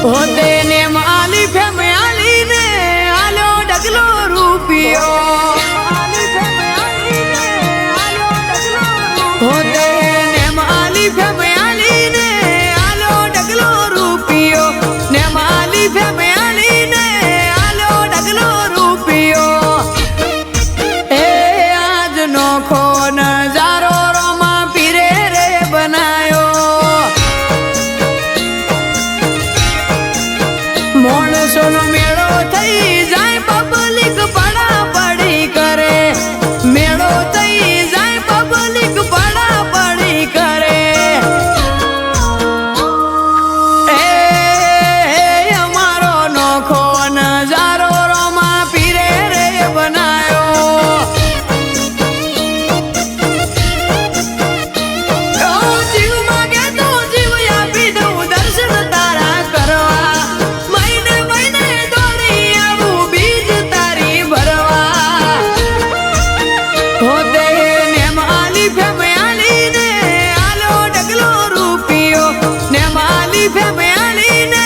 होते ने माली फेमयाली ने आलो डगलो रूपियो होते ने माली फेमयाली ने आलो डगलो रूपियो ने माली फेमयाली ने आलो डगलो रूपियो ए आज नोखो नजारो रोमा पीरे रे बनायो मोणसोनो मेळो थई जाय पब्लिक पड़ा पड़ी करे मेळो थई जाय पब्लिक पड़ा पड़ी करे ए हमारो नोखो नजारो रोमा पीरे रे बनायो ओ जीव मागे तो जीव आपी दऊं दर्शन तारा करवा होते ने माली फेमयाली ने आलो डगलो रूपियो ने माली फेमयाली ने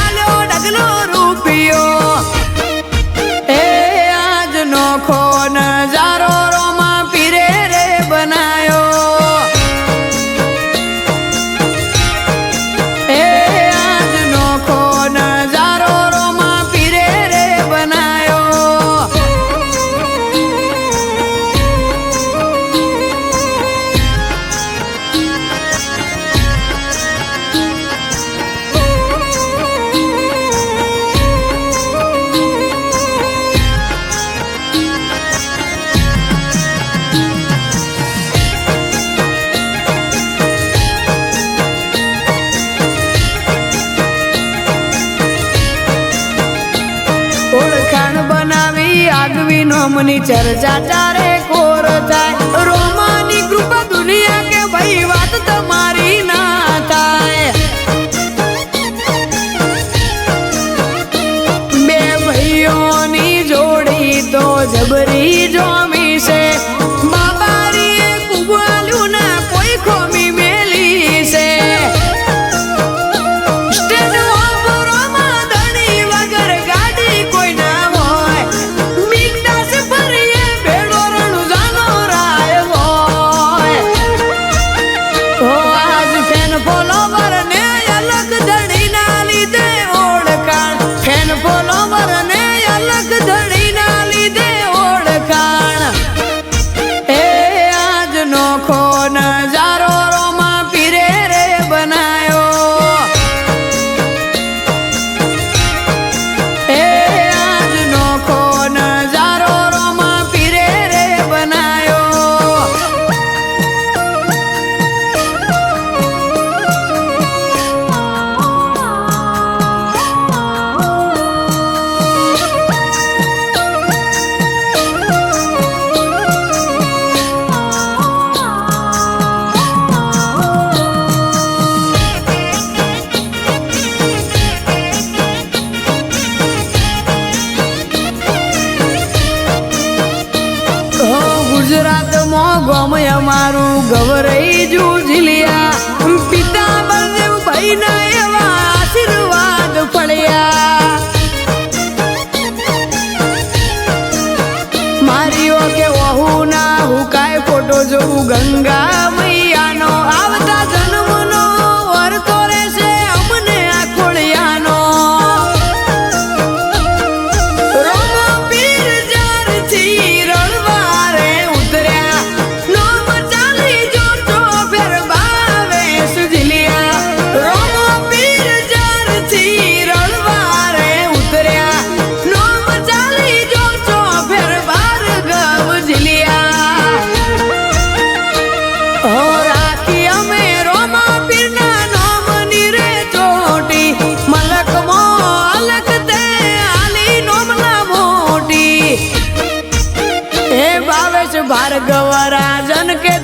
आलो डगलो रूपियो ए आज नोखो नजारो रोमा पीरे रे बनायो ए आज नोखो नजारो रोमा पीरे रे बनायो ओळखाण बनावी आगवी नोमनी चर्चा चारे कोर थाय रोमानी कृपा दुनिया के भाई बात तुम्हारी ना थाय बे भाइयों जोड़ी तो जबरी जोमी से बाबारी कुवालू ना कोई खोमी मेली से नजारो रोमा पीरे रे बनायो ए आज नोखो नजारो रोमा पीरे रे बनायो गुजरात मो गमय मारू गवरई जूझलिया पिता बलदेव भाई ना एवा आशीर्वाद फळ्या मारियो के वहू ना हुकाय फोटो जो गंगा मैया नो आवता जन्मनो वरतो रेसे अमने आ खोळियानो रोमा पीर जार थी रळवारे भार्गव राजन के